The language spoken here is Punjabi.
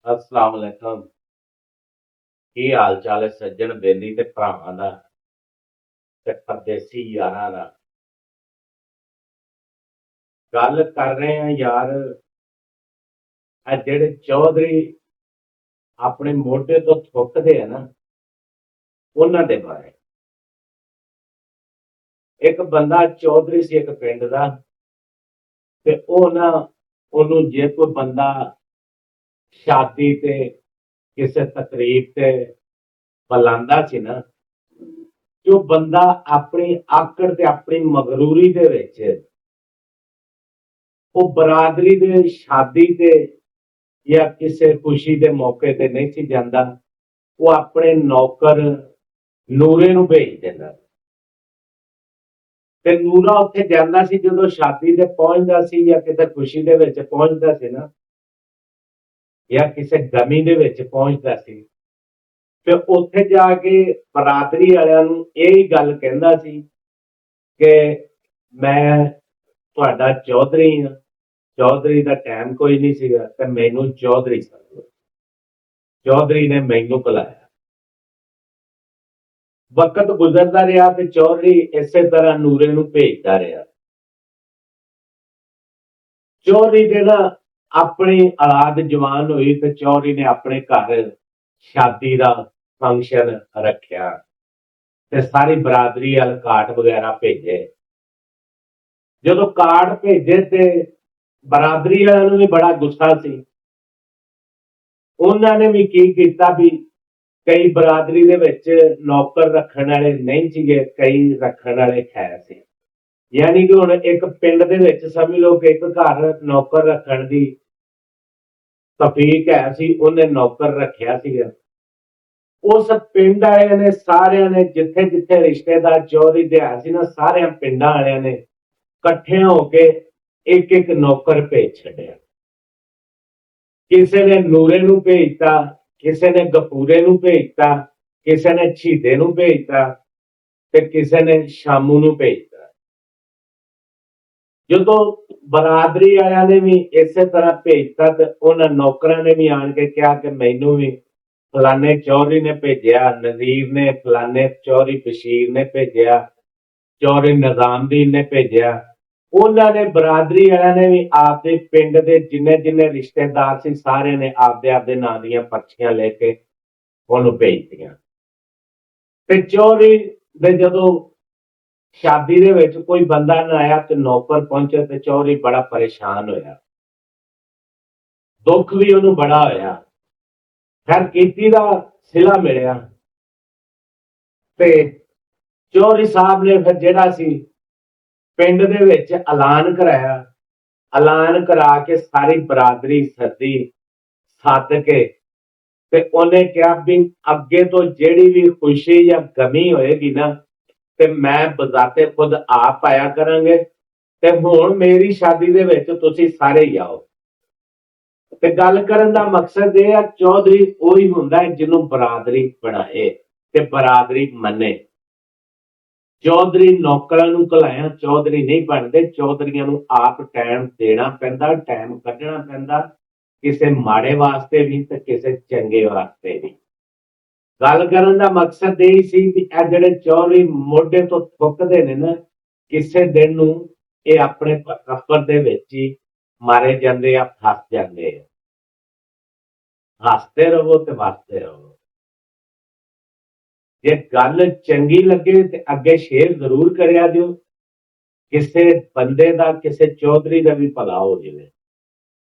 अस्सलाम वालेकुम। की हाल चाल है सज्जन बेली ते भरावां दा ते परदेसी यारां दा। गल कर रहे हैं यार, ਇਹ ਜਿਹੜੇ ਚੌਧਰੀ ਆਪਣੇ ਮੋਢੇ ਤੋਂ ਥੁੱਕਦੇ ਆ ਨਾ, ਉਹਨਾਂ ਦੇ ਬਾਰੇ। ਇੱਕ ਬੰਦਾ ਚੌਧਰੀ ਸੀ ਇੱਕ ਪਿੰਡ ਦਾ, ਤੇ ਉਹ ਨਾ ਉਹਨੂੰ ਜੇ ਕੋਈ ਬੰਦਾ ਸ਼ਾਦੀ ਤੇ ਕਿਸੇ ਤਕਰੀਬ ਤੇ ਬੁਲਾਉਂਦਾ ਸੀ ਨਾ, ਜੋ ਬੰਦਾ ਆਪਣੀ ਆਕੜ ਤੇ ਆਪਣੀ ਮਗਰੂਰੀ ਦੇ ਵਿੱਚ ਉਹ ਬਰਾਦਰੀ ਦੇ ਸ਼ਾਦੀ ਤੇ ਜਾਂ ਕਿਸੇ ਖੁਸ਼ੀ ਦੇ ਮੌਕੇ ਤੇ ਨਹੀਂ ਸੀ ਜਾਂਦਾ, ਉਹ ਆਪਣੇ ਨੌਕਰ ਨੂਰੇ ਨੂੰ ਭੇਜ ਦਿੰਦਾ ਤੇ ਨੂਰਾ ਉੱਥੇ ਜਾਂਦਾ ਸੀ। ਜਦੋਂ ਸ਼ਾਦੀ ਤੇ ਪਹੁੰਚਦਾ ਸੀ ਜਾਂ ਕਿਸੇ ਖੁਸ਼ੀ ਦੇ ਵਿੱਚ ਪਹੁੰਚਦਾ ਸੀ ਨਾ, ਜਾਂ ਕਿਸੇ ਗਮੀ ਦੇ ਵਿੱਚ ਪਹੁੰਚਦਾ ਸੀ, ਤੇ ਉੱਥੇ ਜਾ ਕੇ ਬਰਾਦਰੀ ਵਾਲਿਆਂ ਨੂੰ ਇਹ ਗੱਲ ਕਹਿੰਦਾ ਸੀ ਕਿ ਮੈਂ ਤੁਹਾਡਾ ਚੌਧਰੀ ਹਾਂ। ਚੌਧਰੀ ਦਾ ਟਾਈਮ ਕੋਈ ਨਹੀਂ ਸੀਗਾ ਤੇ ਮੈਨੂੰ ਚੌਧਰੀ ਸਮਝੋ। ਚੌਧਰੀ ਨੇ ਮੈਨੂੰ ਬੁਲਾਇਆ। ਵਕਤ ਗੁਜ਼ਰਦਾ ਰਿਹਾ ਤੇ ਚੌਧਰੀ ਇਸੇ ਤਰ੍ਹਾਂ ਨੂਰੇ ਨੂੰ ਭੇਜਦਾ ਰਿਹਾ। ਚੌਧਰੀ ਦੇ ਨਾ ਆਪਣੀ ਔਲਾਦ ਜਵਾਨ ਹੋਈ ਤੇ ਚੌਧਰੀ ਨੇ ਆਪਣੇ ਘਰ ਸ਼ਾਦੀ ਦਾ ਫੰਕਸ਼ਨ ਰੱਖਿਆ ਤੇ ਸਾਰੀ ਬਰਾਦਰੀ ਵੱਲ ਕਾਰਡ ਵਗੈਰਾ ਭੇਜੇ। ਜਦੋਂ ਕਾਰਡ ਭੇਜੇ ਤੇ ਬਰਾਦਰੀ ਵਾਲਿਆਂ ਨੂੰ ਵੀ ਬੜਾ ਗੁੱਸਾ ਸੀ। ਉਹਨਾਂ ਨੇ ਵੀ ਕੀ ਕੀਤਾ ਵੀ ਕਈ ਬਰਾਦਰੀ ਦੇ ਵਿੱਚ ਨੌਕਰ ਰੱਖਣ ਵਾਲੇ ਨਹੀਂ ਸੀਗੇ, ਕਈ ਰੱਖਣ ਵਾਲੇ ਹੈ ਸੀ। ਯਾਨੀ ਕਿ ਹੁਣ ਇੱਕ ਪਿੰਡ ਦੇ ਵਿੱਚ ਸਮਝ ਲਓ ਕਿ ਇੱਕ ਘਰ ਨੌਕਰ ਰੱਖਣ ਦੀ ਤਫੀਕ ਹੈ ਸੀ, ਉਹਨੇ ਨੌਕਰ ਰੱਖਿਆ ਸੀਗਾ। ਉਸ ਪਿੰਡ ਵਾਲਿਆਂ ਨੇ ਸਾਰਿਆਂ ਨੇ ਜਿੱਥੇ ਜਿੱਥੇ ਰਿਸ਼ਤੇਦਾਰ ਚੌਧਰੀ ਦੇ ਆ ਸੀ ਨਾ, ਸਾਰਿਆਂ ਪਿੰਡਾਂ ਵਾਲਿਆਂ ਨੇ ਇਕੱਠੇ ਹੋ ਕੇ ਇੱਕ ਇੱਕ ਨੌਕਰ ਭੇਜ ਛੱਡਿਆ। ਕਿਸੇ ਨੇ ਨੂਰੇ ਨੂੰ ਭੇਜਤਾ, ਕਿਸੇ ਨੇ ਗਫੂਰੇ ਨੂੰ ਭੇਜਤਾ, ਕਿਸੇ ਨੇ ਸ਼ਹੀਦੇ ਨੂੰ ਭੇਜਤਾ ਤੇ ਕਿਸੇ ਨੇ ਸ਼ਾਮੂ ਨੂੰ ਭੇਜਤਾ। ਜਦੋਂ ਬਰਾਦਰੀ ਵਾਲਿਆਂ ਨੇ ਵੀ ਇਸੇ ਤਰ੍ਹਾਂ ਭੇਜਤਾ ਤੇ ਉਹਨਾਂ ਨੌਕਰਾਂ ਨੇ ਵੀ ਆਣ ਕੇ ਕਿਹਾ ਕਿ ਮੈਨੂੰ ਵੀ ਫਲਾਣੇ ਚੌਧਰੀ ਨੇ ਭੇਜਿਆ, ਨਜ਼ੀਰ ਨੇ, ਫਲਾਣੇ ਚੌਧਰੀ ਬਸ਼ੀਰ ਨੇ ਭੇਜਿਆ, ਚੌਧਰੀ ਨਿਜ਼ਾਮਦੀਨ ਨੇ ਭੇਜਿਆ। ਉਹਨਾਂ ਨੇ ਬਰਾਦਰੀ ਵਾਲਿਆਂ ਨੇ ਵੀ ਆਪਦੇ ਪਿੰਡ ਦੇ ਜਿੰਨੇ ਜਿੰਨੇ ਰਿਸ਼ਤੇਦਾਰ ਸੀ, ਸਾਰਿਆਂ ਨੇ ਆਪਦੇ ਆਪਦੇ ਨਾਂ ਦੀਆਂ ਪਰਚੀਆਂ ਲੈ ਕੇ ਉਹਨੂੰ ਭੇਜਤੀਆਂ। ਤੇ ਚੌਧਰੀ ਦੇ ਜਦੋਂ ਸ਼ਾਦੀ ਦੇ ਵਿੱਚ ਕੋਈ ਬੰਦਾ ਨਾ ਆਇਆ ਤੇ ਨੌਕਰ ਪਹੁੰਚੇ ਤੇ ਚੌਧਰੀ ਬੜਾ ਪਰੇਸ਼ਾਨ ਹੋਇਆ, ਦੁੱਖ ਵੀ ਉਹਨੂੰ ਬੜਾ ਹੋਇਆ। ਖੈਰ ਕੀਤੀ ਦਾ ਸਿਲਾ ਮਿਲਿਆ ਤੇ ਚੌਧਰੀ ਸਾਹਿਬ ਨੇ ਫਿਰ ਜਿਹੜਾ ਸੀ ਪਿੰਡ ਦੇ ਵਿੱਚ ਐਲਾਨ ਕਰਾਇਆ। ਐਲਾਨ ਕਰਾ ਕੇ ਸਾਰੀ ਬਰਾਦਰੀ ਸੱਦ ਕੇ ਤੇ ਉਹਨੇ ਕਿਹਾ ਵੀ ਅੱਗੇ ਤੋਂ ਜਿਹੜੀ ਵੀ ਖੁਸ਼ੀ ਜਾਂ ਗਮੀ ਹੋਏਗੀ ਨਾ, ਤੇ ਮੈਂ ਬਜ਼ਾਤੇ ਖੁਦ ਆਪ ਆਇਆ ਕਰਾਂਗੇ, ਤੇ ਹੁਣ ਮੇਰੀ ਸ਼ਾਦੀ ਦੇ ਵਿੱਚ ਤੁਸੀਂ ਸਾਰੇ ਹੀ ਆਓ। ਤੇ ਗੱਲ ਕਰਨ ਦਾ ਮਕਸਦ ਇਹ ਆ, ਚੌਧਰੀ ਉਹੀ ਹੁੰਦਾ ਹੈ ਜਿਹਨੂੰ ਬਰਾਦਰੀ ਬਣਾਏ ਤੇ ਬਰਾਦਰੀ ਮੰਨੇ। ਚੌਧਰੀ ਨੌਕਰਾਂ ਨੂੰ ਘਲਾਇਆ ਚੌਧਰੀ ਨਹੀਂ ਬਣਦੇ। ਚੌਧਰੀਆਂ ਨੂੰ ਆਪ ਟਾਈਮ ਦੇਣਾ ਪੈਂਦਾ, ਟਾਈਮ ਕੱਢਣਾ ਪੈਂਦਾ, ਕਿਸੇ ਮਾੜੇ ਵਾਸਤੇ ਵੀ ਤੇ ਕਿਸੇ ਚੰਗੇ ਵਾਸਤੇ ਵੀ। ਗੱਲ ਕਰਨ ਦਾ ਮਕਸਦ ਇਹ ਸੀ ਵੀ ਇਹ ਜਿਹੜੇ ਚੌਧਰੀ ਮੋਢੇ ਤੋਂ ਥੁੱਕਦੇ ਨੇ ਨਾ, ਕਿਸੇ ਦਿਨ ਨੂੰ ਇਹ ਆਪਣੇ ਕਬਰ ਦੇ ਵਿੱਚ ਹੀ ਮਾਰੇ ਜਾਂਦੇ ਆ, ਫਸ ਜਾਂਦੇ ਆ। ਹੱਸਦੇ ਰਹੋ ਤੇ ਵਸਦੇ ਰਹੋ। ਜੇ ਗੱਲ ਚੰਗੀ ਲੱਗੇ ਤੇ ਅੱਗੇ ਸ਼ੇਅਰ ਜ਼ਰੂਰ ਕਰਿਆ ਦਿਓ, ਕਿਸੇ ਬੰਦੇ ਦਾ, ਕਿਸੇ ਚੌਧਰੀ ਦਾ ਵੀ ਭਲਾ ਹੋ ਜਾਵੇ।